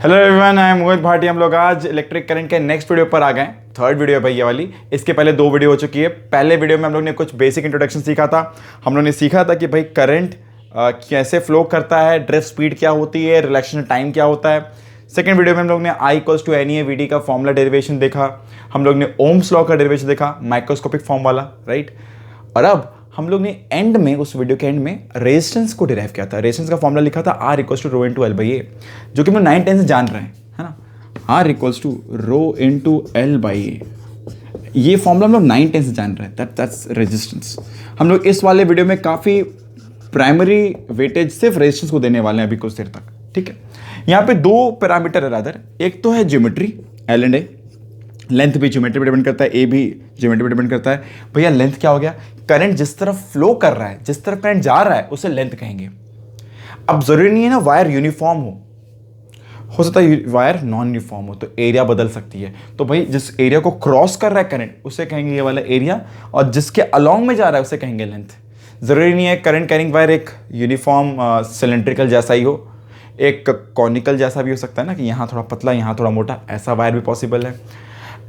Hello everyone, I am मोहित भाटी। हम लोग आज इलेक्ट्रिक करंट के नेक्स्ट वीडियो पर आ गए। थर्ड वीडियो है भाई ये वाली। इसके पहले दो वीडियो हो चुकी है। पहले वीडियो में हम लोग ने कुछ बेसिक इंट्रोडक्शन सीखा था। हम लोग ने सीखा था कि भाई करंट कैसे फ्लो करता है, ड्रिफ्ट स्पीड क्या होती है, रिलेक्शन टाइम क्या होता है। सेकंड वीडियो में हम लोग ने I = NE/VD का फॉर्मूला डेरिवेशन देखा। हम लोग ने ओम्स लॉ का डेरिवेशन देखा, माइक्रोस्कोपिक फॉर्म वाला, राइट। और अब हम लोग ने एंड में, उस वीडियो के एंड में रेजिस्टेंस को डिराइव किया था। रेजिस्टेंस का फॉर्मूला लिखा था R = ρ × L/A, जो कि हम लोग 9-10 से जान रहे हैं, है ना। R = ρ × L/A, ये फॉर्मूला हम लोग 9-10 से जान रहे हैं। That's resistance. हम लोग इस वाले वीडियो में काफ़ी प्राइमरी वेटेज सिर्फ रेजिस्टेंस को देने वाले हैं अभी कुछ देर तक, ठीक है। यहाँ पे दो पैरामीटर है रादर। एक तो है geometry, L and A। Length भी ज्योमेट्री पे डिपेंड करता है, ए भी ज्योमेट्री पे डिपेंड करता है। भैया लेंथ क्या हो गया? करंट जिस तरफ फ्लो कर रहा है, जिस तरफ करंट जा रहा है, उसे लेंथ कहेंगे। अब जरूरी नहीं है ना वायर यूनिफॉर्म हो सकता है वायर नॉन यूनिफॉर्म हो, तो एरिया बदल सकती है। तो भाई जिस एरिया को क्रॉस कर रहा है करंट, उसे कहेंगे ये वाला एरिया, और जिसके अलॉन्ग में जा रहा है उसे कहेंगे लेंथ। जरूरी नहीं है करंट कैरिंग वायर एक यूनिफॉर्म सिलेंड्रिकल जैसा ही हो, एक कॉनिकल जैसा भी हो सकता है ना, कि यहाँ थोड़ा पतला यहाँ थोड़ा मोटा, ऐसा वायर भी पॉसिबल है।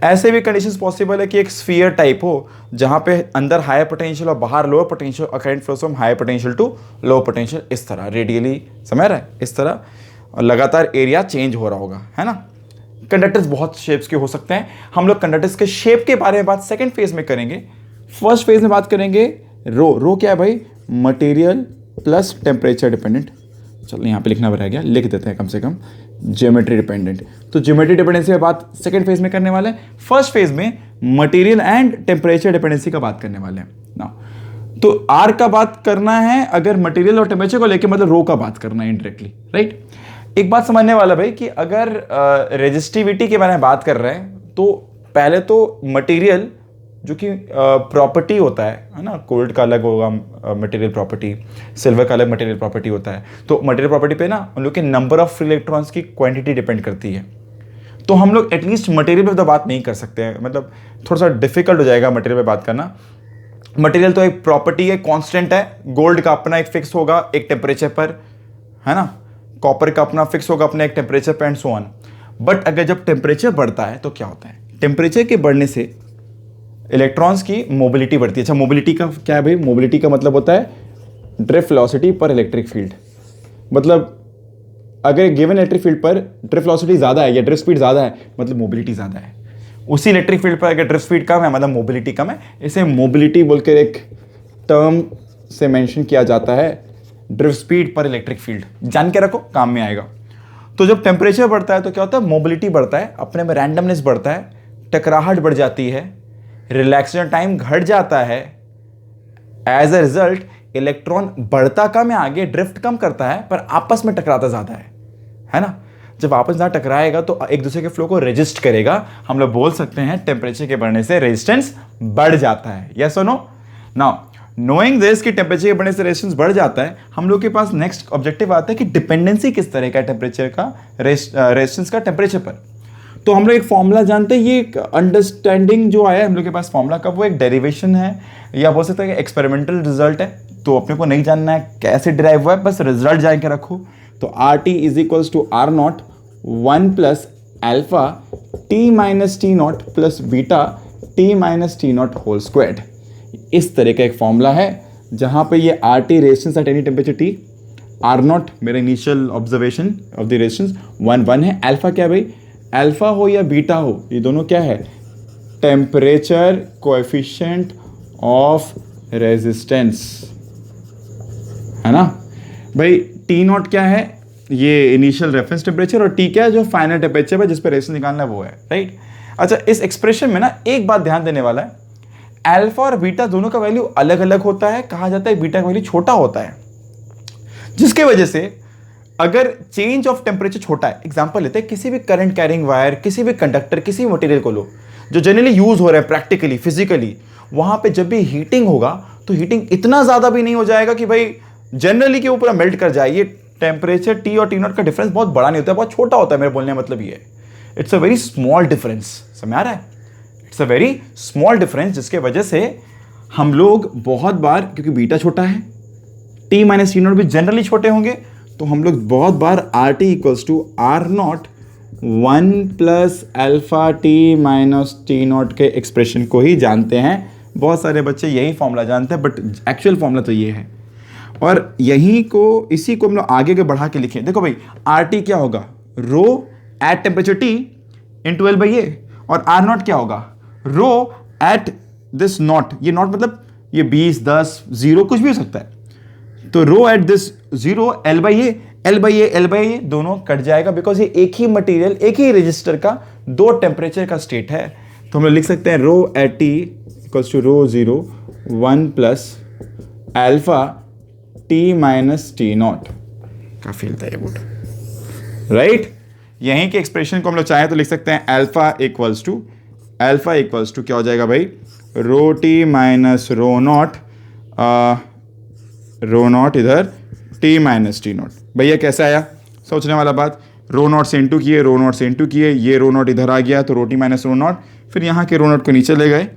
ऐसे भी कंडीशंस पॉसिबल है कि एक स्फीयर टाइप हो, जहाँ पे अंदर हायर पोटेंशियल और बाहर लोअर पोटेंशियल, और current flows from higher potential to lower potential, इस तरह रेडियली, समझ रहा है, इस तरह और लगातार एरिया चेंज हो रहा होगा, है ना। कंडक्टर्स बहुत शेप्स के हो सकते हैं। हम लोग कंडक्टर्स के शेप के बारे में बात सेकेंड फेज में करेंगे। फर्स्ट फेज में बात करेंगे रो क्या है भाई? Material plus temperature dependent. चलो यहाँ पे लिखना रह गया, लिख देते हैं कम से कम, ज्योमेट्री डिपेंडेंट। तो ज्योमेट्री डिपेंडेंसी की बात सेकंड फेज में करने वाले हैं। फर्स्ट फेज में मटेरियल एंड टेम्परेचर डिपेंडेंसी का बात करने वाले हैं ना। तो आर का बात करना है अगर मटेरियल और टेम्परेचर को लेके, मतलब रो का बात करना है इनडायरेक्टली, राइट। एक बात समझने वाला भाई कि अगर रेजिस्टिविटी के बारे में बात कर रहे हैं, तो पहले तो मटेरियल जो कि प्रॉपर्टी होता है ना, गोल्ड का अलग होगा मटेरियल प्रॉपर्टी, सिल्वर का अलग मटेरियल प्रॉपर्टी होता है। तो मटेरियल प्रॉपर्टी पे ना उन लोग के नंबर ऑफ फ्री इलेक्ट्रॉन्स की क्वांटिटी डिपेंड करती है। तो हम लोग एटलीस्ट मटेरियल पे तो बात नहीं कर सकते हैं, मतलब थोड़ा सा डिफिकल्ट हो जाएगा मटेरियल पे बात करना। मटेरियल तो एक प्रॉपर्टी है, कॉन्स्टेंट है। गोल्ड का अपना एक फिक्स होगा एक टेम्परेचर पर, है ना। कॉपर का अपना फिक्स होगा अपने एक टेम्परेचर पर, एंड सो ऑन। बट अगर जब टेम्परेचर बढ़ता है तो क्या होता है? टेम्परेचर के बढ़ने से इलेक्ट्रॉन्स की मोबिलिटी बढ़ती है। अच्छा, मोबिलिटी का क्या है भाई? मोबिलिटी का मतलब होता है ड्रिफ्ट वेलोसिटी पर इलेक्ट्रिक फील्ड। मतलब अगर गिवन इलेक्ट्रिक फील्ड पर ड्रिफ्ट वेलोसिटी ज़्यादा है या ड्रिफ्ट स्पीड ज़्यादा है, मतलब मोबिलिटी ज़्यादा है। उसी इलेक्ट्रिक फील्ड पर अगर ड्रिफ्ट स्पीड कम है, मतलब मोबिलिटी कम है। इसे मोबिलिटी बोलकर एक टर्म से मेंशन किया जाता है, ड्रिफ्ट स्पीड पर इलेक्ट्रिक फील्ड। जान के रखो, काम में आएगा। तो जब टेम्परेचर बढ़ता है तो क्या होता है? मोबिलिटी बढ़ता है, अपने में रैंडमनेस बढ़ता है, टकराहट बढ़ जाती है, रिलैक्सेशन टाइम घट जाता है। एज अ रिजल्ट इलेक्ट्रॉन बढ़ता कम है आगे, ड्रिफ्ट कम करता है, पर आपस में टकराता ज़्यादा है ना। जब आपस में टकराएगा तो एक दूसरे के फ्लो को रेजिस्ट करेगा। हम लोग बोल सकते हैं टेम्परेचर के बढ़ने से रेजिस्टेंस बढ़ जाता है। यस और नो? नाउ नोइंग दिस कि टेम्परेचर के बढ़ने से रेजिस्टेंस बढ़ जाता है, हम लोग के पास नेक्स्ट ऑब्जेक्टिव आता है कि डिपेंडेंसी किस तरह का टेम्परेचर का, रेजिस्टेंस का टेम्परेचर पर। तो हम लोग एक फॉर्मूला जानते हैं, ये एक अंडरस्टैंडिंग जो आया है हम लोग के पास फॉर्मूला का, वो एक डेरिवेशन है या बोल सकते हैं कि एक्सपेरिमेंटल रिजल्ट है। तो अपने को नहीं जानना है कैसे डिराइव हुआ है, बस रिजल्ट जान के रखो। तो RT = R0 1 + alpha T - T0 + beta T - T0 whole squared. इस तरह का एक फॉर्मूला है जहाँ पे ये RT resistance at any temperature T, R0 मेरा initial observation of the resistance 1 है। अल्फा क्या भाई? अल्फा हो या बीटा हो, ये दोनों क्या है? टेम्परेचर कोएफिशिएंट ऑफ रेजिस्टेंस, है ना भाई। T0 क्या है? ये इनिशियल रेफरेंस टेम्परेचर, और T क्या है? जो फाइनल टेम्परेचर है जिस पर रेजिस्टेंस निकालना है, वो है, राइट। अच्छा, इस एक्सप्रेशन में ना एक बात ध्यान देने वाला है, अल्फा और बीटा दोनों का वैल्यू अलग अलग होता है। कहा जाता है बीटा का वैल्यू छोटा होता है, जिसके वजह से अगर चेंज ऑफ टेम्परेचर छोटा है, एग्जांपल लेते हैं किसी भी करंट कैरिंग वायर, किसी भी कंडक्टर, किसी भी मटेरियल को लो जो जनरली यूज हो रहा है प्रैक्टिकली फिजिकली, वहां पे जब भी हीटिंग होगा तो हीटिंग इतना ज्यादा भी नहीं हो जाएगा कि भाई जनरली के ऊपर मेल्ट कर जाए। ये टेम्परेचर T और T0 का डिफरेंस बहुत बड़ा नहीं होता है, बहुत छोटा होता है। मेरे बोलने का मतलब ये है, it's a very small difference. समझ आ रहा है? It's a very small difference, जिसके वजह से हम लोग बहुत बार, क्योंकि बीटा छोटा है, T - T0 भी जनरली छोटे होंगे, तो हम लोग बहुत बार RT = R0 one plus alpha T minus T not के एक्सप्रेशन को ही जानते हैं। बहुत सारे बच्चे यही फॉर्मूला जानते हैं, बट एक्चुअल फॉर्मूला तो ये है। और यही को इसी को हम लोग आगे बढ़ा के लिखें। देखो भाई, आर टी क्या होगा, rho at temperature T in 12/A, और आर नॉट क्या होगा, रो एट दिस नॉट, ये नॉट मतलब ये 20, 10, 0 कुछ भी हो सकता है। तो रो at this 0 L/A, L/A, L/A दोनों कट जाएगा, बिकॉज ये एक ही मटेरियल, एक ही रजिस्टर का दो टेम्परेचर का स्टेट है। तो हम लोग लिख सकते हैं rho at T equals to rho 0 1 plus alpha T minus T nought. काफी हिलता है ये बोर्ड, राइट। यहीं के एक्सप्रेशन को हम लोग चाहें तो लिख सकते हैं अल्फा इक्वल्स टू क्या हो जाएगा भाई, रो टी माइनस रो नॉट इधर टी माइनस टी नॉट। भैया कैसे आया, सोचने वाला बात, रो नॉट से इंटू किए, रो नॉट से इंटू किए, ये रो नॉट इधर आ गया तो रो टी माइनस रो नॉट, फिर यहाँ के रो नॉट को नीचे ले गए,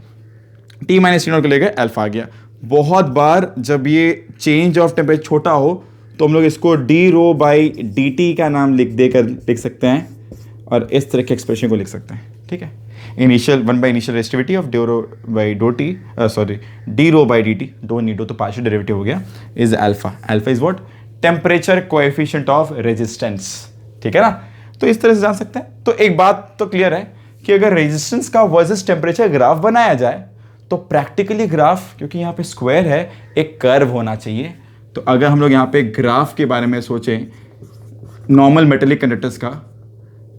टी माइनस टी नॉट को ले गए, अल्फा आ गया। बहुत बार जब ये चेंज ऑफ टेम्परेचर छोटा हो तो हम लोग इसको D rho by D T का नाम लिख सकते हैं, और इस तरह के एक्सप्रेशन को लिख सकते हैं, ठीक है। इनिशियल 1/इनिशियल resistivity of d rho by डो T, sorry d rho by D T, डो नी डो तो पार्शियल डेरिवेटिव हो गया, is alpha. Alpha is what, temperature coefficient of resistance, ठीक है ना। तो इस तरह से जान सकते हैं। तो एक बात तो क्लियर है कि अगर रेजिस्टेंस का वर्सेस टेम्परेचर ग्राफ बनाया जाए तो प्रैक्टिकली ग्राफ, क्योंकि यहाँ पे स्क्वायर है, एक कर्व होना चाहिए। तो अगर हम लोग यहाँ पे ग्राफ के बारे में सोचें नॉर्मल मेटेलिक कंडक्टर्स का,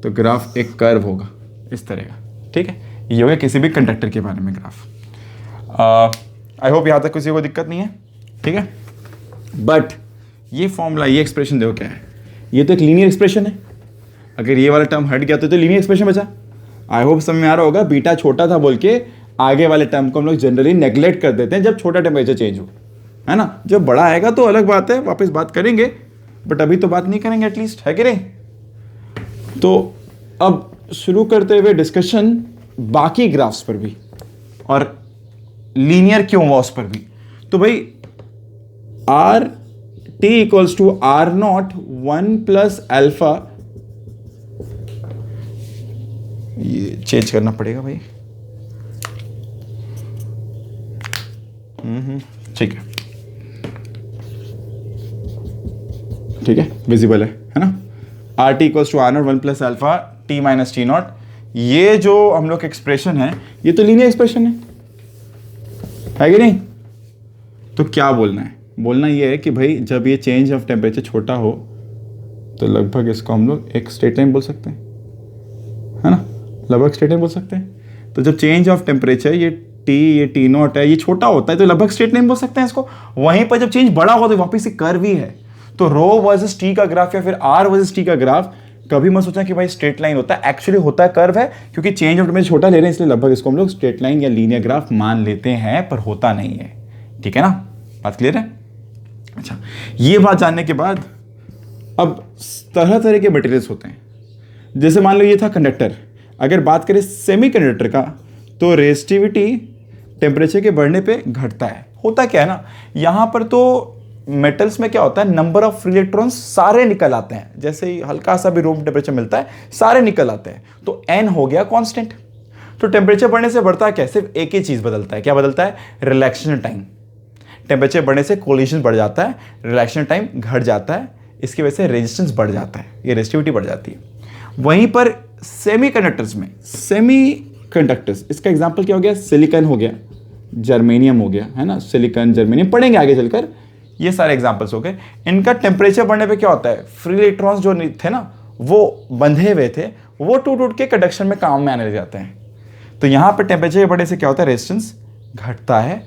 तो ग्राफ एक कर्व होगा इस तरह का, ठीक है। ये होगा किसी भी कंडक्टर के बारे में ग्राफ। आई होप यहाँ तक किसी को दिक्कत नहीं है, ठीक है। बट ये फॉर्मूला, ये एक्सप्रेशन देखो क्या है, ये तो एक लीनियर एक्सप्रेशन है। अगर ये वाला टर्म हट गया तो लीनियर एक्सप्रेशन बचा। आई होप समझ में आ रहा होगा, बीटा छोटा था बोल के आगे वाले टर्म को हम लोग जनरली नेग्लेक्ट कर देते हैं जब छोटा टेम्परेचर चेंज हो, है ना। जब बड़ा आएगा तो अलग बात है, वापस बात करेंगे, बट अभी तो बात नहीं करेंगे एटलीस्ट, है कि नहीं। तो अब शुरू करते हुए डिस्कशन बाकी ग्राफ्स पर भी और लीनियर क्यूमॉस पर भी। तो भाई R T equals to R naught 1 plus alpha, ये चेंज करना पड़ेगा भाई, ठीक है, ठीक है, विजिबल है ना। R T equals to R naught 1 plus alpha T minus T naught, ये जो हम लोग एक्सप्रेशन है ये तो लीनियर एक्सप्रेशन है कि नहीं। तो क्या बोलना है, बोलना ये है कि भाई जब ये चेंज ऑफ टेम्परेचर छोटा हो तो लगभग इसको हम लोग एक स्ट्रेट लाइन बोल सकते हैं, है ना, लगभग स्ट्रेट लाइन बोल सकते हैं। तो जब चेंज ऑफ टेम्परेचर ये टी नॉट है, ये छोटा होता है तो लगभग स्ट्रेट लाइन बोल सकते हैं इसको। वहीं पर जब चेंज बड़ा होगा तो वापस से कर्व ही है। तो रो वर्सेस टी का ग्राफ या फिर आर वर्सेस टी का ग्राफ कभी मत सोचा कि भाई स्ट्रेट लाइन होता है, एक्चुअली होता है कर्व है, क्योंकि चेंज ऑफ टेम्परेचर छोटा ले रहे हैं इसलिए लगभग इसको हम लोग स्ट्रेट लाइन या लीनियर ग्राफ मान लेते हैं, पर होता नहीं है, ठीक है ना। बात क्लियर है। अच्छा, ये बात जानने के बाद अब तरह तरह के मटेरियल्स होते हैं। जैसे मान लो ये था कंडक्टर, अगर बात करें सेमी कंडक्टर का तो रेजिस्टिविटी टेम्परेचर के बढ़ने पे घटता है। होता क्या है ना, यहां पर तो मेटल्स में क्या होता है, नंबर ऑफ फ्री इलेक्ट्रॉन्स सारे निकल आते हैं, जैसे ही हल्का सा भी रूम टेम्परेचर मिलता है सारे निकल आते हैं, तो एन हो गया कांस्टेंट। तो टेम्परेचर बढ़ने से बढ़ता है क्या, सिर्फ एक ही चीज बदलता है। क्या बदलता है, रिलैक्सेशन टाइम। टेम्परेचर बढ़ने से कोलिशन बढ़ जाता है, रिलैक्सेशन टाइम घट जाता है, इसकी वजह से रेजिस्टेंस बढ़ जाता है, ये रेजिस्टिविटी बढ़ जाती है। वहीं पर सेमी कंडक्टर्स में, सेमी कंडक्टर्स इसका एग्जाम्पल क्या हो गया, सिलिकॉन हो गया, जर्मेनियम हो गया, है ना, सिलिकॉन जर्मेनियम पढ़ेंगे आगे चलकर, ये सारे एग्जांपल्स हो गए। इनका टेम्परेचर बढ़ने पे क्या होता है, फ्री इलेक्ट्रॉन्स जो थे ना वो बंधे हुए थे, वो टूट के कंडक्शन में काम में आने लग जाते हैं। तो यहाँ पे टेम्परेचर बढ़ने से क्या होता है, रेजिस्टेंस घटता है,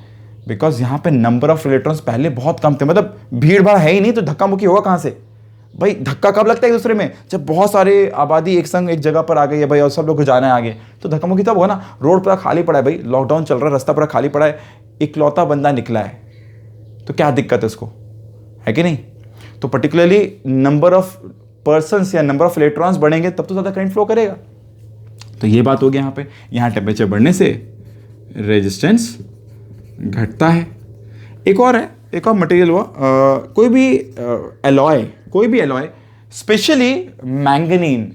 बिकॉज यहाँ पे नंबर ऑफ इलेक्ट्रॉन्स पहले बहुत कम थे, मतलब भीड़ भाड़ है ही नहीं, तो धक्का मुक्की होगा कहाँ से भाई। धक्का कब लगता है एक दूसरे में, जब बहुत सारे आबादी एक संग एक जगह पर आ गई है भाई और सब लोग को जाना है आगे, तो धक्का मुक्की तब होगा ना। रोड पूरा खाली पड़ा है भाई, लॉकडाउन चल रहा है, रास्ता पूरा खाली पड़ा है, इकलौता बंदा निकला है, तो क्या दिक्कत है उसको, है कि नहीं। तो पर्टिकुलरली नंबर ऑफ पर्सन्स या नंबर ऑफ इलेक्ट्रॉन्स बढ़ेंगे तब तो ज़्यादा करंट फ्लो करेगा। तो ये बात हो गई यहाँ पे। यहाँ टेम्परेचर बढ़ने से रेजिस्टेंस घटता है। एक और है, एक और मटेरियल हुआ, कोई भी एलॉय स्पेशली मैंगनीन।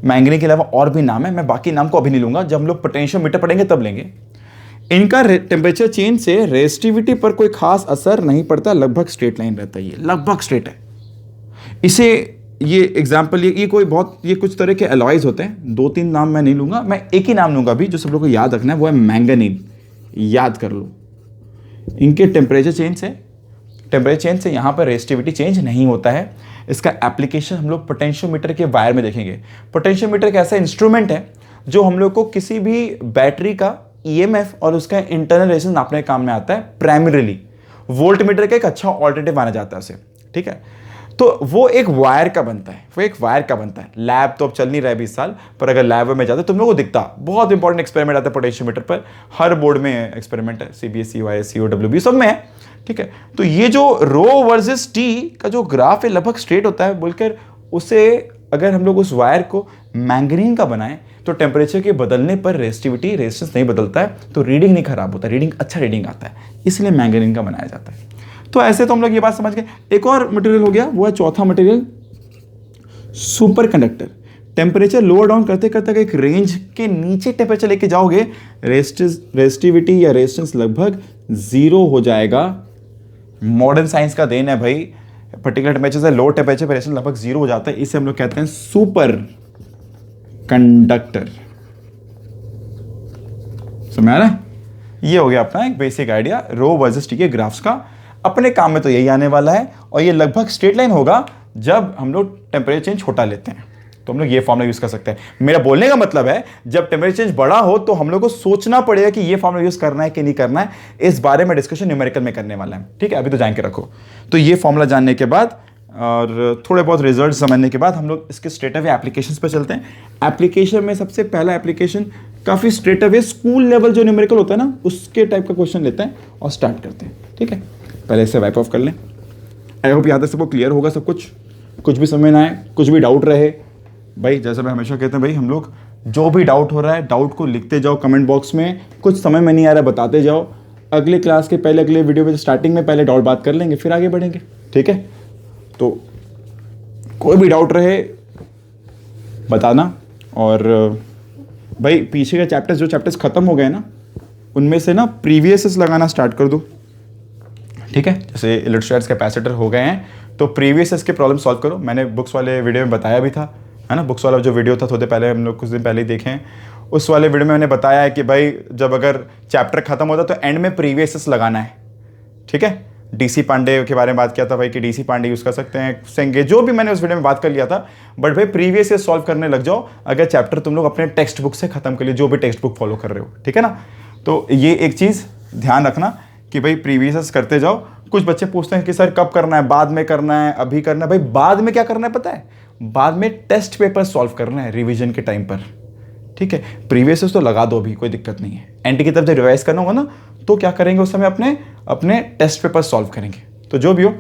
मैंगनीज के अलावा और भी नाम है, मैं बाकी नाम को अभी नहीं लूंगा, जब हम लोग पोटेंशियोमीटर पढ़ेंगे तब लेंगे। इनका टेम्परेचर चेंज से रेजिस्टिविटी पर कोई खास असर नहीं पड़ता, लगभग स्ट्रेट लाइन रहता है, ये लगभग स्ट्रेट है। इसे ये एग्जाम्पल, ये कोई बहुत, ये कुछ तरह के अलॉयज होते हैं, 2-3 नाम मैं नहीं लूंगा, मैं एक ही नाम लूंगा अभी जो सब लोग को याद रखना है, वो है मैंगनीज। याद कर लो, इनके टेम्परेचर चेंज से यहाँ पर रेजिस्टिविटी चेंज नहीं होता है। इसका एप्लीकेशन हम लोग पोटेंशियोमीटर के वायर में देखेंगे। पोटेंशियोमीटर एक ऐसा इंस्ट्रूमेंट है जो हम लोग को किसी भी बैटरी का ईएमएफ और उसका इंटरनल रेजिस्टेंस नापने के काम में आता है। प्राइमरीली वोल्टमीटर का एक अच्छा ऑल्टरनेटिव माना जाता है उसे, ठीक है। तो वो एक वायर का बनता है, लैब तो अब चल नहीं रहा है 20 साल, पर अगर लैब में जाते तुम लोगों को दिखता, बहुत इंपॉर्टेंट एक्सपेरिमेंट आता है पोटेंशियोमीटर पर, हर बोर्ड में एक्सपेरिमेंट है, सीबीएसई, वाईएससी, ओडब्ल्यूबी सब में है, ठीक है। तो ये जो रो वर्सेस टी का जो ग्राफ है लगभग स्ट्रेट होता है बोलकर, उसे अगर हम लोग उस वायर को मैंगनीज का बनाएं तो टेम्परेचर के बदलने पर रेजिस्टेंस नहीं बदलता है, तो रीडिंग नहीं खराब होता, अच्छा रीडिंग आता है, इसलिए मैंगनीज का बनाया जाता है। तो ऐसे तो हम लोग ये बात समझ गए। एक और मटेरियल हो गया, वो है चौथा material, super conductor. Temperature lower down करते करते अगर एक रेंज के नीचे टेम्परेचर लेके जाओगे, रेजिस्टिविटी या रेजिस्टेंस लगभग 0 हो जाएगा। मॉडर्न साइंस का देन है भाई, पर्टिकुलर टेम्परेचर से लो टेम्परेचर पर रेजिस्टेंस लगभग 0 हो जाता है, इसे हम लोग कहते हैं सुपर कंडक्टर। समझ आ रहा है? ये हो गया अपना एक बेसिक आइडिया रो वर्सेस टी के ग्राफ्स का। अपने काम में तो यही आने वाला है, और ये लगभग स्ट्रेट लाइन होगा जब हम लोग टेम्परेचर चेंज छोटा लेते हैं, तो हम लोग ये फॉर्मूला यूज कर सकते हैं। मेरा बोलने का मतलब है जब टेम्परेचर चेंज बड़ा हो तो हम लोग को सोचना पड़ेगा कि ये फॉर्मूला यूज करना है कि नहीं करना है। इस बारे में डिस्कशन न्यूमेरिकल में करने वाला है, ठीक है। अभी तो जान के रखो। तो ये फॉर्मूला जानने के बाद और थोड़े बहुत रिजल्ट समझने के बाद हम लोग इसके स्ट्रेट अवे एप्लीकेशंस पे चलते हैं। एप्लीकेशन में सबसे पहला एप्लीकेशन काफ़ी स्ट्रेट अवे स्कूल लेवल जो न्यूमेरिकल होता है ना, उसके टाइप का क्वेश्चन लेते हैं और स्टार्ट करते हैं, ठीक है। पहले इसे वाइप ऑफ कर लें। आई होप यहाँ तक सबको क्लियर होगा सब कुछ भी समझ ना आए, कुछ भी डाउट रहे भाई, जैसे मैं हमेशा कहते हैं भाई, हम लोग जो भी डाउट हो रहा है डाउट को लिखते जाओ कमेंट बॉक्स में, कुछ समझ में नहीं आ रहा है बताते जाओ। अगले क्लास के पहले अगले वीडियो में स्टार्टिंग में पहले डाउट बात कर लेंगे, फिर आगे बढ़ेंगे, ठीक है। तो कोई भी डाउट रहे बताना। और भाई पीछे के चैप्टर्स, जो चैप्टर्स ख़त्म हो गए ना, उनमें से ना प्रीवियस लगाना स्टार्ट कर दो, ठीक है। जैसे इलेक्ट्रोस्टैटिक्स कैपेसिटर हो गए हैं तो प्रीवियस के प्रॉब्लम सॉल्व करो। मैंने बुक्स वाले वीडियो में बताया भी था, है ना। बुक्स वाला जो वीडियो था थोड़े पहले, हम लोग कुछ दिन पहले ही देखे हैं, उस वाले वीडियो में मैंने बताया है कि भाई जब अगर चैप्टर खत्म होता तो एंड में प्रीवियस लगाना है, ठीक है। डीसी पांडे के बारे में बात किया था भाई कि डीसी पांडे यूज़ कर सकते हैं, सेंगे, जो भी मैंने उस वीडियो में बात कर लिया था। बट भाई प्रीवियस ईयर सॉल्व करने लग जाओ अगर चैप्टर तुम लोग अपने टेक्स्ट बुक से खत्म कर लिए, जो भी टेक्स्ट बुक फॉलो कर रहे हो, ठीक है ना। तो ये एक चीज़ ध्यान रखना कि भाई प्रीवियस करते जाओ। कुछ बच्चे पूछते हैं कि सर कब करना है, बाद में करना है, अभी करना है। भाई बाद में क्या करना है पता है? बाद में टेस्ट पेपर सॉल्व करना है रिवीजन के टाइम पर, ठीक है। प्रीवियस तो लगा दो, भी कोई दिक्कत नहीं है। एंड की तरफ जब रिवाइज करना होगा ना तो क्या करेंगे उस समय अपने टेस्ट पेपर सॉल्व करेंगे। तो जो भी हो,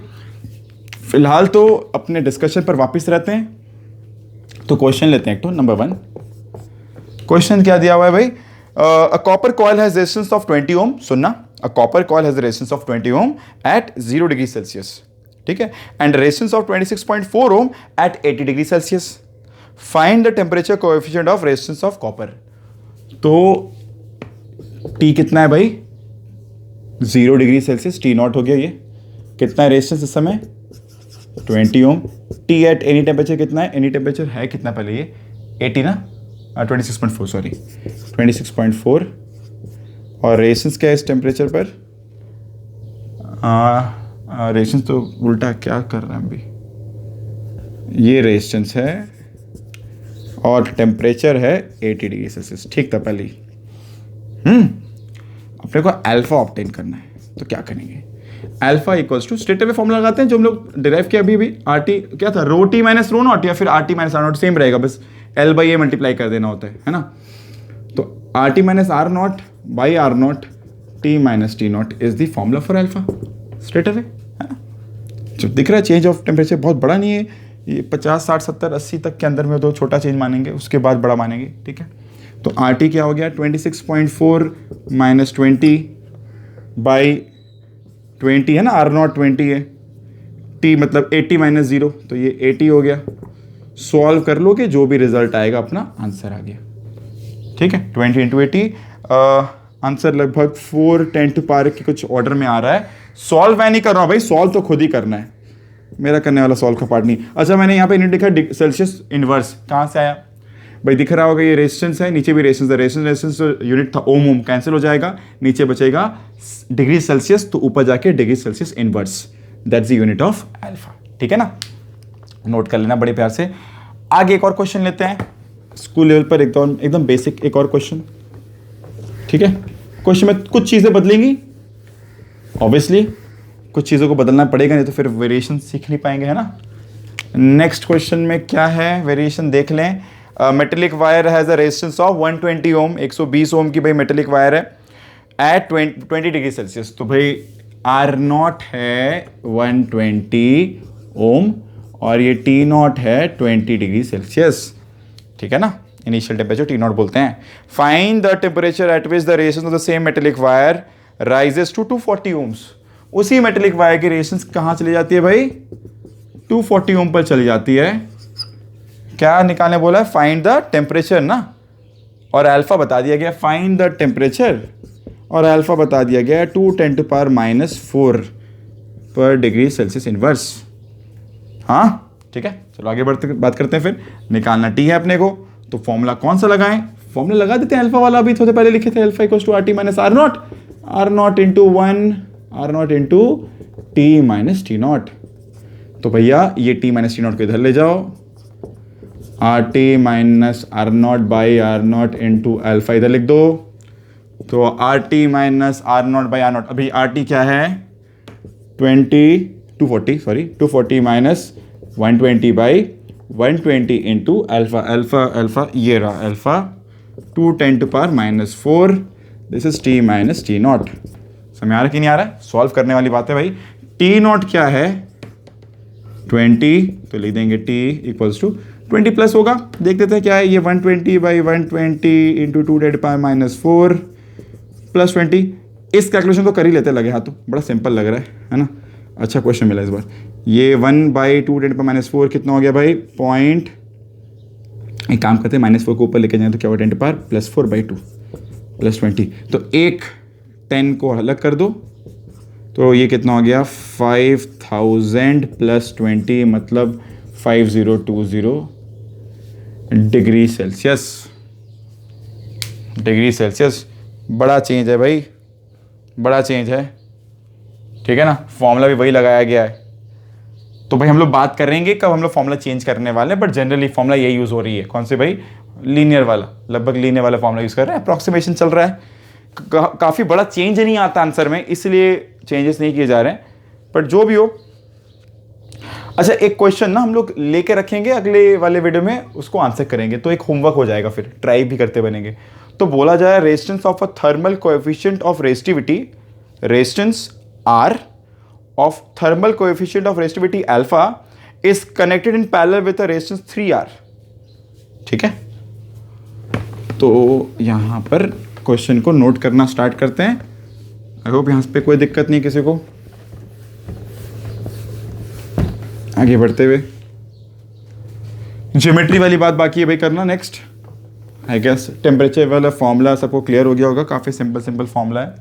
फिलहाल तो अपने डिस्कशन पर वापस रहते हैं। तो क्वेश्चन लेते हैं एक तो नंबर 1। क्वेश्चन क्या दिया हुआ है भाई? A copper coil has resistance of 20 ohm. सुनना, a copper coil has resistance of 20 ohm at 0 degree Celsius, ठीक है, and resistance of 26.4 ohm at 80 degree Celsius. Find the temperature coefficient of resistance of copper. तो T कितना है भाई? 0 degree Celsius, T not हो गया। ये कितना है रेजिस्टेंस इस समय? 20 ओम। टी एट एनी टेम्परेचर कितना है? एनी टेम्परेचर है कितना पहले? ये 80 ना, 26.4 सॉरी 26.4। और रेजिस्टेंस क्या है इस टेम्परेचर पर? रेजिस्टेंस तो उल्टा क्या कर रहे हैं अभी, ये रेजिस्टेंस है और टेम्परेचर है 80 डिग्री सेल्सियस, ठीक था पहले ही। अपने को अल्फा ऑब्टेन करना है, तो क्या करेंगे? Alpha equals to straight away formula लगाते हैं जो हम लोग डिराइव किया अभी आर टी क्या था, rho T minus rho naught, या फिर R T minus R naught, same रहेगा, बस एल बाई ए मल्टीप्लाई कर देना होता है ना। तो R T minus R naught by R naught T minus T naught is the formula for alpha straight away, है ना। जो दिख रहा है चेंज ऑफ टेम्परेचर बहुत बड़ा नहीं है, ये 50 60 70 80 तक के अंदर में तो छोटा चेंज मानेंगे, उसके बाद बड़ा मानेंगे, ठीक है। तो आर टी क्या हो गया? 26.4 माइनस 20 बाई 20 है ना, आर नॉट 20 है, टी मतलब 80 माइनस 0, तो ये 80 हो गया। सॉल्व कर लोगे, जो भी रिजल्ट आएगा अपना आंसर आ गया। ठीक है, 20 इंटू 80 आंसर लगभग 410 टू पावर के कुछ ऑर्डर में आ रहा है। सॉल्व मैं नहीं कर रहा हूँ भाई, सॉल्व तो खुद ही करना है, मेरा करने वाला सॉल्व का पार्ट नहीं। अच्छा, मैंने यहाँ पे यूनिट लिखा सेल्सियस इनवर्स, कहाँ से आया भाई? दिख रहा होगा ये रेजिस्टेंस है, नीचे भी रेजिस्टेंस है। रेजिस्टेंस यूनिट था ओम, ओम कैंसिल हो जाएगा, नीचे बचेगा डिग्री सेल्सियस, तो ऊपर जाके degree Celsius inverse, that's the unit of alpha. ठीक है ना, नोट कर लेना बड़े प्यार से। आगे एक और क्वेश्चन लेते हैं, स्कूल लेवल पर एकदम बेसिक एक और क्वेश्चन। ठीक है, क्वेश्चन में कुछ चीज़ें बदलेंगी, ऑब्वियसली कुछ चीज़ों को बदलना पड़ेगा, नहीं तो फिर वेरिएशन सीख नहीं पाएंगे, है ना। नेक्स्ट क्वेश्चन में क्या है, वेरिएशन देख लें। Metallic wire has a resistance of 120 ओम, 120 ओम की भाई मेटेलिक वायर है एट 20 डिग्री सेल्सियस। तो भाई R0 है 120 ओम और ये T0 है 20 डिग्री सेल्सियस। ठीक है ना, इनिशियल टेम्परेचर T0 बोलते हैं। Find the temperature at which the resistance of the same metallic wire rises to 240 ohms. उसी मेटेलिक वायर की रेजिस्टेंस कहाँ चली जाती है भाई? 240 ओम पर चली जाती है। क्या निकालने बोला है? फाइंड द टेम्परेचर ना, और अल्फा बता दिया गया। फाइंड द टेम्परेचर और अल्फा बता दिया गया 210 टू पावर -4 पर डिग्री सेल्सियस इनवर्स। हाँ ठीक है, चलो आगे बढ़ते बात करते हैं। फिर निकालना टी है अपने को, तो फॉर्मूला कौन सा लगाएं? फॉर्मूला लगा देते हैं अल्फा वाला, अभी थोड़े पहले लिखे थे, alpha equals to RT minus R0, R0 into 1, R0 into T minus T0। तो भैया ये T माइनस T0 को इधर ले जाओ, RT minus R0 by R0 into alpha इधर लिख दो। तो RT minus R0 by R0, अभी RT क्या है? 240 minus 120 by 120 into alpha, alpha ये रहा alpha 210 to power -4, this is T minus T0। समझ आ रहा कि नहीं आ रहा है? सॉल्व करने वाली बात है भाई। T0 क्या है? 20, तो लिख देंगे T इक्वल्स टू 20 प्लस होगा, देख देते हैं क्या है ये, 120 बाई 120 इंटू 210 पावर -4 प्लस 20। इस कैलकुलेशन तो कर ही लेते लगे हाथों, बड़ा सिंपल लग रहा है ना। अच्छा क्वेश्चन मिला इस बार। ये 1 बाई 210 पावर -4 कितना हो गया भाई? पॉइंट, एक काम करते हैं -4 को ऊपर लेके जाए तो क्या होगा? 10 पावर +4 बाई 2 प्लस 20, तो एक 10 को अलग कर दो, तो ये कितना हो गया? 5000 प्लस 20 मतलब 5020 डिग्री सेल्सियस। बड़ा चेंज है भाई, बड़ा चेंज है। ठीक है ना, फॉर्मूला भी वही लगाया गया है। तो भाई हम लोग बात करेंगे कब हम लोग फॉर्मूला चेंज करने वाले हैं, बट जनरली फॉर्मूला यही यूज़ हो रही है। कौन से भाई? लीनियर वाला, लगभग लीनियर वाला फॉर्मूला यूज़ कर रहे हैं। अप्रॉक्सीमेशन चल रहा है, काफ़ी बड़ा चेंज नहीं आता आंसर में, इसलिए चेंजेस नहीं किए जा रहे हैं, बट जो भी हो। अच्छा, एक क्वेश्चन ना हम लोग लेके रखेंगे, अगले वाले वीडियो में उसको आंसर करेंगे, तो एक होमवर्क हो जाएगा, फिर ट्राई भी करते बनेंगे। तो बोला जाए resistance of a thermal coefficient of resistivity, resistance R of thermal coefficient of resistivity alpha is connected in parallel with a resistance 3R। ठीक है, तो यहां पर क्वेश्चन को नोट करना स्टार्ट करते हैं। आई होप यहां पे कोई दिक्कत नहीं किसी को। आगे बढ़ते हुए ज्योमेट्री वाली बात बाकी है भाई करना। नेक्स्ट आई गेस टेम्परेचर वाला फॉर्मूला सबको क्लियर हो गया होगा, काफ़ी सिंपल फॉर्मूला है,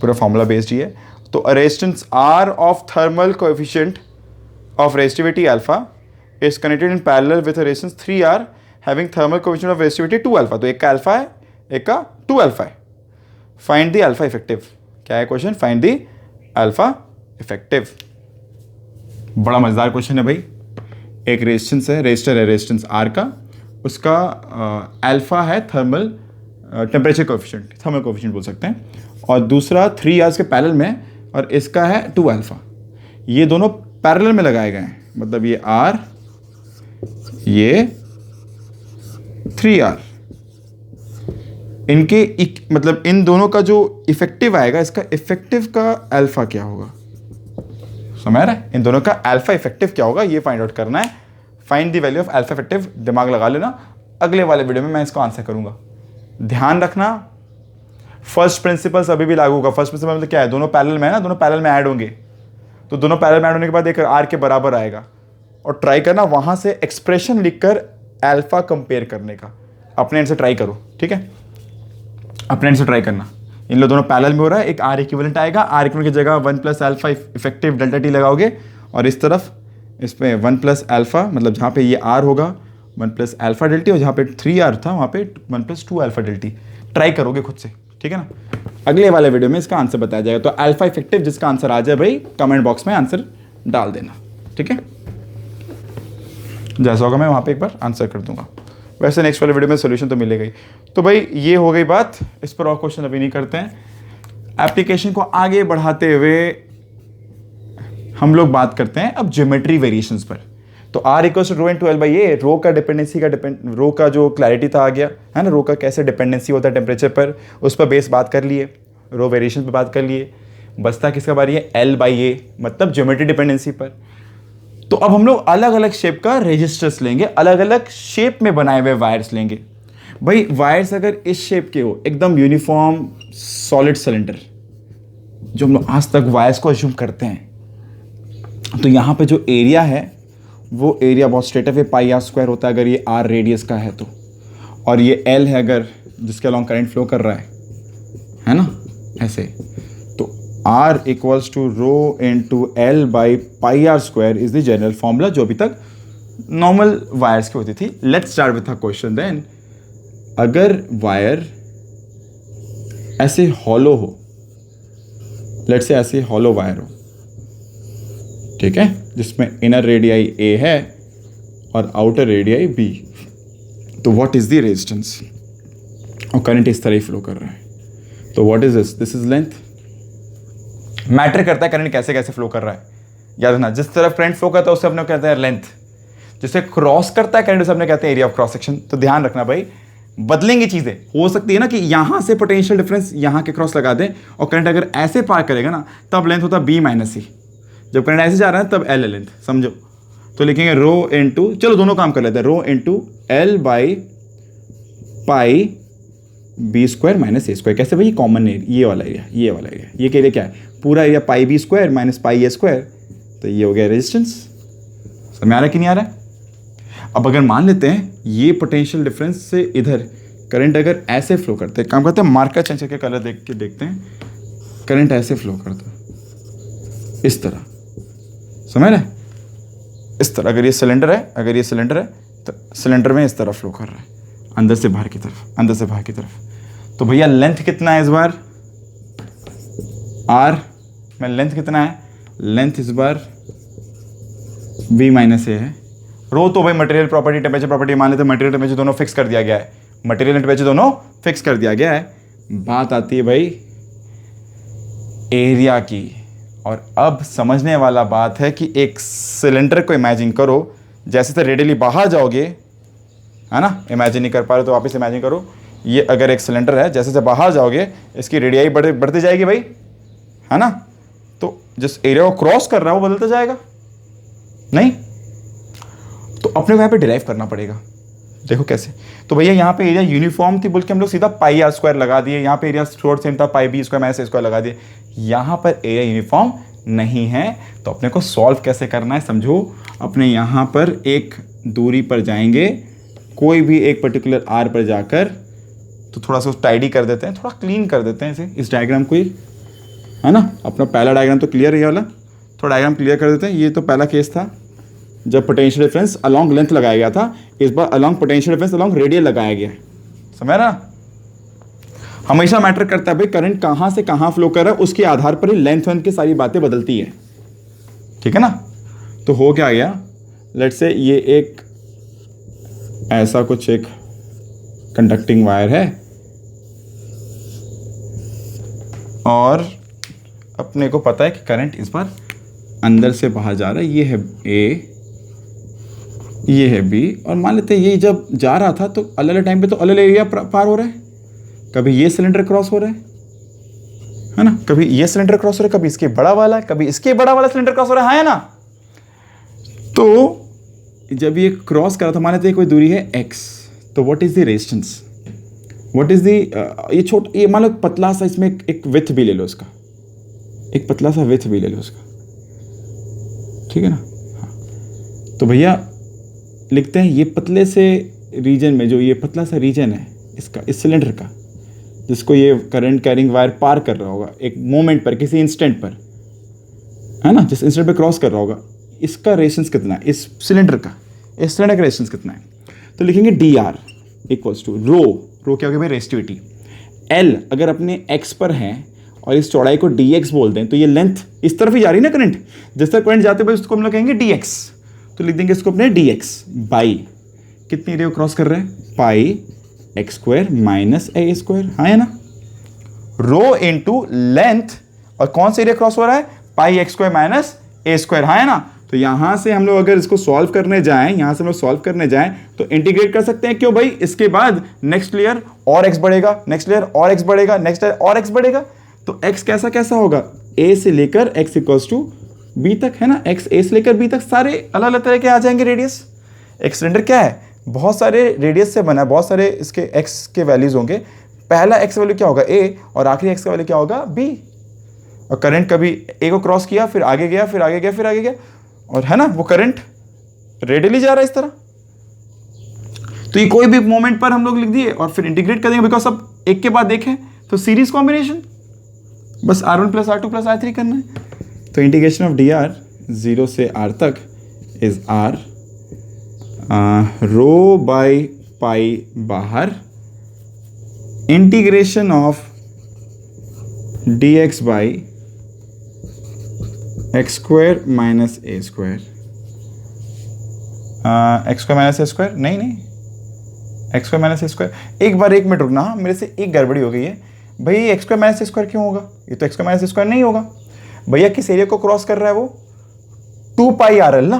पूरा फॉर्मूला बेस्ड ही है। तो resistance R of thermal coefficient of resistivity alpha is connected in parallel with a resistance 3R having thermal coefficient of resistivity 2 alpha। तो एक का अल्फा है, एक का 2 अल्फा है। Find the alpha effective. क्या है question? Find the alpha effective. बड़ा मजेदार क्वेश्चन है भाई। एक रेजिस्टेंस है, रेजिस्टर है रेजिस्टेंस R का, उसका अल्फा है thermal temperature coefficient, thermal coefficient बोल सकते हैं, और दूसरा 3R के पैरेलल में, और इसका है 2 अल्फा। ये दोनों पैरेलल में लगाए गए हैं, मतलब ये R, ये 3R, इनके मतलब इन दोनों का जो इफेक्टिव आएगा, इसका इफेक्टिव का अल्फा क्या होगा? समझ रहा है? इन दोनों का अल्फा इफेक्टिव क्या होगा ये फाइंड आउट करना है। Find the value of alpha effective, दिमाग लगा लेना, अगले वाले वीडियो में मैं इसको आंसर करूंगा। ध्यान रखना फर्स्ट प्रिंसिपल्स अभी भी लागू होगा। फर्स्ट प्रिंसिपल मतलब क्या है? दोनों पैरेलल में है ना, दोनों पैरेलल में ऐड होंगे, तो दोनों पैरेलल में ऐड होने के बाद एक R के बराबर आएगा, और ट्राई करना वहाँ से एक्सप्रेशन लिखकर अल्फा कंपेयर करने का। अपने एंड से ट्राई करो, ठीक है, अपने एंड से ट्राई करना। इन लोग दोनों पैरेलल में हो रहा है, एक आर इक्विवेलेंट आएगा, आर इक्विवेलेंट की जगह 1 plus alpha effective delta T लगाओगे और इस तरफ इसमें 1 प्लस अल्फा, मतलब जहाँ पे ये आर होगा 1 प्लस अल्फा डेल्टी और जहाँ पे 3r था वहाँ पे 1 प्लस 2 अल्फा डेल्टी। ट्राई करोगे खुद से, ठीक है ना। अगले वाले वीडियो में इसका आंसर बताया जाएगा। तो अल्फा इफेक्टिव जिसका आंसर आ जाए भाई कमेंट बॉक्स में आंसर डाल देना, ठीक है। जैसा होगा मैं वहाँ पे एक बार आंसर कर दूंगा। वैसे नेक्स्ट वाले वीडियो में सोल्यूशन तो मिलेगा ही। तो भाई ये हो गई बात, इस पर और क्वेश्चन अभी नहीं करते हैं। एप्लीकेशन को आगे बढ़ाते हुए हम लोग बात करते हैं अब ज्योमेट्री वेरिएशंस पर। तो r equals to rho into L by A, rho का डिपेंडेंसी का रो का जो क्लैरिटी था आ गया है ना, रो का कैसे डिपेंडेंसी होता है टेम्परेचर पर, उस पर बेस बात कर लिए, रो वेरिएशन पर बात कर लिए। बचता किसका बारी है, एल बाई ए, मतलब ज्योमेट्री डिपेंडेंसी पर। तो अब हम लोग अलग अलग शेप का रेजिस्टर्स लेंगे, अलग अलग शेप में बनाए हुए वायर्स लेंगे। भाई वायर्स अगर इस शेप के हो, एकदम यूनिफॉर्म सॉलिड सिलेंडर, जो हम लोग आज तक वायर्स को अज्यूम करते हैं, तो यहाँ पे जो एरिया है वो एरिया बहुत straight away pi R square होता है अगर ये आर रेडियस का है तो, और ये एल है अगर जिसके अलॉन्ग करंट फ्लो कर रहा है ना, ऐसे। तो R equals to rho into L by pi R square is the general formula जो अभी तक नॉर्मल वायर्स की होती थी। Let's start with a question then. अगर वायर ऐसे हॉलो हो, लेट्स से ऐसे हॉलो वायर हो, ठीक है, जिसमें इनर रेडियाई ए है और आउटर रेडियाई बी, तो व्हाट इज द रेजिस्टेंस, और करंट इस तरह ही फ्लो कर रहा है, तो what is this is length. Matter करता है करंट कैसे कैसे फ्लो कर रहा है, याद रखना, जिस तरफ करंट फ्लो करता है उसे अपने कहते हैं लेंथ, जिसे क्रॉस करता है करंट उसे अपने कहते हैं एरिया ऑफ क्रॉस सेक्शन। तो ध्यान रखना भाई, बदलेंगी चीजें, हो सकती है ना कि यहां से पोटेंशियल डिफरेंस यहां के क्रॉस लगा दें और करंट अगर ऐसे पार करेगा ना तब लेंथ होता है बी माइनस सी, जब करंट ऐसे जा रहा है तब एल है लेंथ, समझो। तो लिखेंगे रो इनटू, चलो दोनों काम कर लेते हैं, rho into L by pi b square minus a square. कैसे भाई, कॉमन एरिया, ये वाला एरिया, ये वाला एरिया, ये एरिया क्या है, पूरा area pi b square minus pi a square, तो ये हो गया रेजिस्टेंस। समझ आ रहा है कि नहीं आ रहा है। अब अगर मान लेते हैं ये पोटेंशियल डिफरेंस से इधर करंट अगर ऐसे फ्लो करते हैं, काम करते हैं मार्कर चेंज करके कलर देख के देखते हैं, करंट ऐसे फ्लो करता है इस तरह, समझ रहे, इस तरह। अगर ये सिलेंडर है, अगर ये सिलेंडर है तो सिलेंडर में इस तरह फ्लो कर रहा है, अंदर से बाहर की तरफ, अंदर से बाहर की तरफ। तो भैया लेंथ कितना है इस बार, आर में लेंथ कितना है, लेंथ इस बार बी माइनस ए है। रो तो भाई मटेरियल प्रॉपर्टी टेम्परेचर प्रॉपर्टी मान लेते हैं, मटेरियल टेम्परेचर दोनों फिक्स कर दिया गया है, मटेरियल टेम्परेचर दोनों फिक्स कर दिया गया है। बात आती है भाई एरिया की, और अब समझने वाला बात है कि एक सिलेंडर को इमेजिन करो, जैसे से रेडियली बाहर जाओगे, है ना, इमेजिन नहीं कर पा रहे तो वापस इमेजिन करो, ये अगर एक सिलेंडर है, जैसे से बाहर जाओगे इसकी रेडियाई बढ़ती जाएगी भाई, है ना, तो जिस एरिया को क्रॉस कर रहा है वो बदलता जाएगा, नहीं, तो अपने को यहाँ पे डिराइव करना पड़ेगा। देखो कैसे, तो भैया यहाँ पे एरिया यूनिफॉर्म थी बोल के हम लोग सीधा पाई आर स्क्वायर लगा दिए, यहाँ पे एरिया शॉर्ट सेम था पाई b square minus a square लगा दिए, यहाँ पर एरिया यूनिफॉर्म नहीं है। तो अपने को सॉल्व कैसे करना है समझो, अपने यहाँ पर एक दूरी पर जाएंगे, कोई भी एक पर्टिकुलर आर पर जाकर, तो थोड़ा सा टाइडी कर देते हैं, थोड़ा क्लीन कर देते हैं इसे, इस डायग्राम को, है ना, अपना पहला डायग्राम तो क्लियर है, ये वाला थोड़ा डायग्राम क्लियर कर देते हैं। ये तो पहला केस था जब पोटेंशियल डिफरेंस अलॉन्ग लेंथ लगाया गया था, इस बार along potential difference along radial लगाया गया है, समझ ना। हमेशा मैटर करता है भाई करंट कहाँ से कहाँ फ्लो कर रहा है, उसके आधार पर ही लेंथ वेंथ की सारी बातें बदलती है, ठीक है ना। तो हो क्या गया, लेट्स से ये एक ऐसा कुछ एक कंडक्टिंग वायर है और अपने को पता है कि करंट इस बार अंदर से बाहर जा रहा है, ये है ए, ये है बी, और मान लेते हैं ये जब जा रहा था तो अलग अलग टाइम पे तो अलग अलग एरिया पार हो रहा है, कभी ये सिलेंडर क्रॉस हो रहा है ना, कभी ये सिलेंडर क्रॉस हो रहा है, कभी इसके बड़ा वाला, कभी इसके बड़ा वाला सिलेंडर क्रॉस हो रहा है ना। तो जब ये क्रॉस कर रहा था, मान लेते हैं कोई दूरी है x, तो what is the resistance, what is the, ये छोटा, ये मान लो पतला सा, इसमें एक विथ भी ले लो इसका, एक पतला सा विथ भी ले लो इसका, ठीक है ना। हाँ, तो भैया लिखते हैं ये पतले से रीजन में, जो ये पतला सा रीजन है इसका, इस सिलेंडर का, जिसको ये करंट कैरिंग वायर पार कर रहा होगा एक मोमेंट पर, किसी इंस्टेंट पर, है ना, जिस इंस्टेंट पे क्रॉस कर रहा होगा, इसका रेजिस्टेंस कितना है, इस सिलेंडर का रेजिस्टेंस कितना है। तो लिखेंगे डी आर इक्वल्स टू रो क्या होगा भाई, रेजिस्टिविटी। एल अगर अपने एक्स पर है और इस चौड़ाई को डी एक्स बोल दें, तो ये लेंथ इस तरफ ही जा रही है ना करंट, जिस तरफ करंट जाते हुए उसको हम लोग कहेंगे डी एक्स। तो लिख देंगे इसको अपने डी एक्स बाई कितनी एरिया को क्रॉस कर रहे हैं, पाई x square minus a square, हाँ है ना, रो इंटू लेंथ, और कौन सा एरिया क्रॉस हो रहा है, पाई x square minus a square, हाँ है ना। तो यहां से हम लोग अगर इसको सॉल्व करने जाएं, तो इंटीग्रेट कर सकते हैं, क्यों भाई, इसके बाद नेक्स्ट लेयर और x बढ़ेगा, नेक्स्ट लेयर और x बढ़ेगा, नेक्स्ट लेयर और x बढ़ेगा, तो x कैसा कैसा होगा, a से लेकर x इक्वल्स टू b तक, है ना, x a से लेकर b तक सारे अलग अलग तरह के आ जाएंगे रेडियस। एक सिलेंडर क्या है, बहुत सारे रेडियस से बना है, बहुत सारे इसके x के वैल्यूज होंगे, पहला x वैल्यू क्या होगा a, और आखिरी x का वैल्यू क्या होगा b, और करंट कभी a को क्रॉस किया, फिर आगे गया, फिर आगे गया, फिर आगे गया, और है ना वो करंट रेडियली जा रहा है इस तरह। तो ये कोई भी मोमेंट पर हम लोग लिख दिए और फिर इंटीग्रेट कर देंगे, बिकॉज सब एक के बाद देखें तो सीरीज कॉम्बिनेशन, बस R1 plus R2 plus R3 करना है। तो इंटीग्रेशन ऑफ डी आर 0 से r तक is r, rho by pi बाहर, integration of d x by x square minus a square, x square minus a square, नहीं x square minus a square, एक minute रुकना, मेरे से एक गड़बड़ी हो गई है भाई, x square minus a square क्यों होगा, ये तो x square minus a square नहीं होगा भैया, किस एरिया को क्रॉस कर रहा है वो, 2 पाई आर एल ना,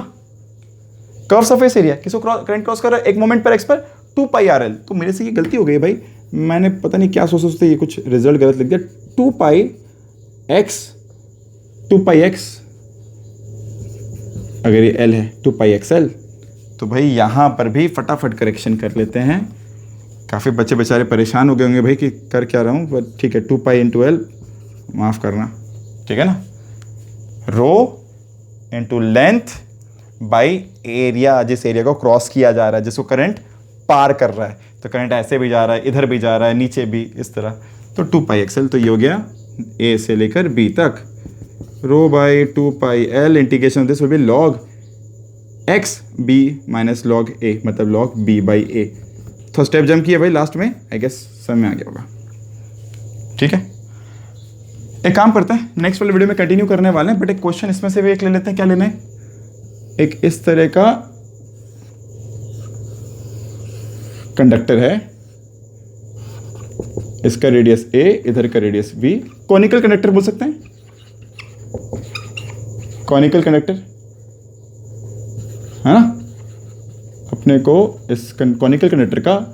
कर्व सरफेस एरिया, किसको करंट क्रॉस कर रहा है एक मोमेंट पर एक्स पर, 2 पाई आर एल। तो मेरे से ये गलती हो गई भाई, मैंने पता नहीं क्या सोचते ये कुछ रिजल्ट गलत लिख दिया, 2 पाई एक्स, अगर ये L है 2 पाई XL, तो भाई यहाँ पर भी फटाफट करेक्शन कर लेते हैं। काफ़ी बच्चे बेचारे परेशान हो गए होंगे भाई कि कर क्या रहा हूँ, बट ठीक है, 2 पाई इंटू L, माफ़ करना, ठीक है ना, rho into length by area, जिस एरिया को क्रॉस किया जा रहा है, जिसको करंट पार कर रहा है, तो करंट ऐसे भी जा रहा है, इधर भी जा रहा है, नीचे भी, इस तरह, तो 2 पाई XL, तो ये हो गया A से लेकर B तक, rho by 2 pi L, integration of this will be log x b minus log a, मतलब लॉग b बाई a। तो स्टेप जंप किया भाई लास्ट में, आई गेस समझ में आ गया होगा, ठीक है। एक काम करते हैं, नेक्स्ट वाले वीडियो में कंटिन्यू करने वाले हैं, बट एक क्वेश्चन इसमें से भी एक ले लेते हैं, क्या लेना है, एक इस तरह का कंडक्टर है, इसका रेडियस a, इधर का रेडियस b, कॉनिकल कंडक्टर बोल सकते हैं, कॉनिकल कंडक्टर, है ना, अपने को इस कॉनिकल कंडक्टर का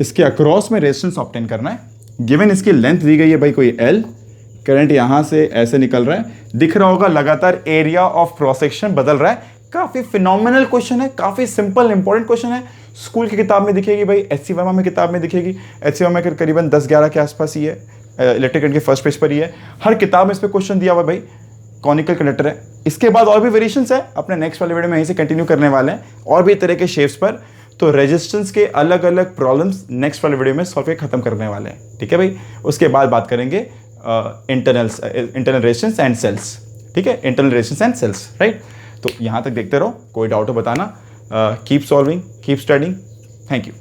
इसके अक्रॉस में रेजिस्टेंस ऑब्टेन करना है। गिवन इसकी लेंथ दी गई है भाई कोई L, करंट यहां से ऐसे निकल रहा है, दिख रहा होगा लगातार एरिया ऑफ क्रॉस सेक्शन बदल रहा है। काफी फिनोमिनल क्वेश्चन है, काफी सिंपल इंपॉर्टेंट क्वेश्चन है, स्कूल की किताब में दिखेगी भाई, एचसी वर्मा में किताब में दिखेगी, एचसी वर्मा में करीबन 10-11 के आसपास ही है, इलेक्ट्रिक करंट के फर्स्ट पेज पर ही है, हर किताब में इस पर क्वेश्चन दिया हुआ भाई, कॉनिकल कंडक्टर है। इसके बाद और भी वेरिएशंस है, अपने नेक्स्ट वाले वीडियो में यहीं से कंटिन्यू करने वाले हैं, और भी तरह के शेप्स पर, तो रेजिस्टेंस के अलग अलग प्रॉब्लम्स नेक्स्ट वाले वीडियो में सॉल्व करके खत्म करने वाले हैं, ठीक है भाई। उसके बाद बात करेंगे इंटरनल रेजिस्टेंस एंड सेल्स, ठीक है, internal resistance and cells, right. तो यहाँ तक देखते रहो, कोई डाउट हो बताना, keep solving, keep studying, thank you.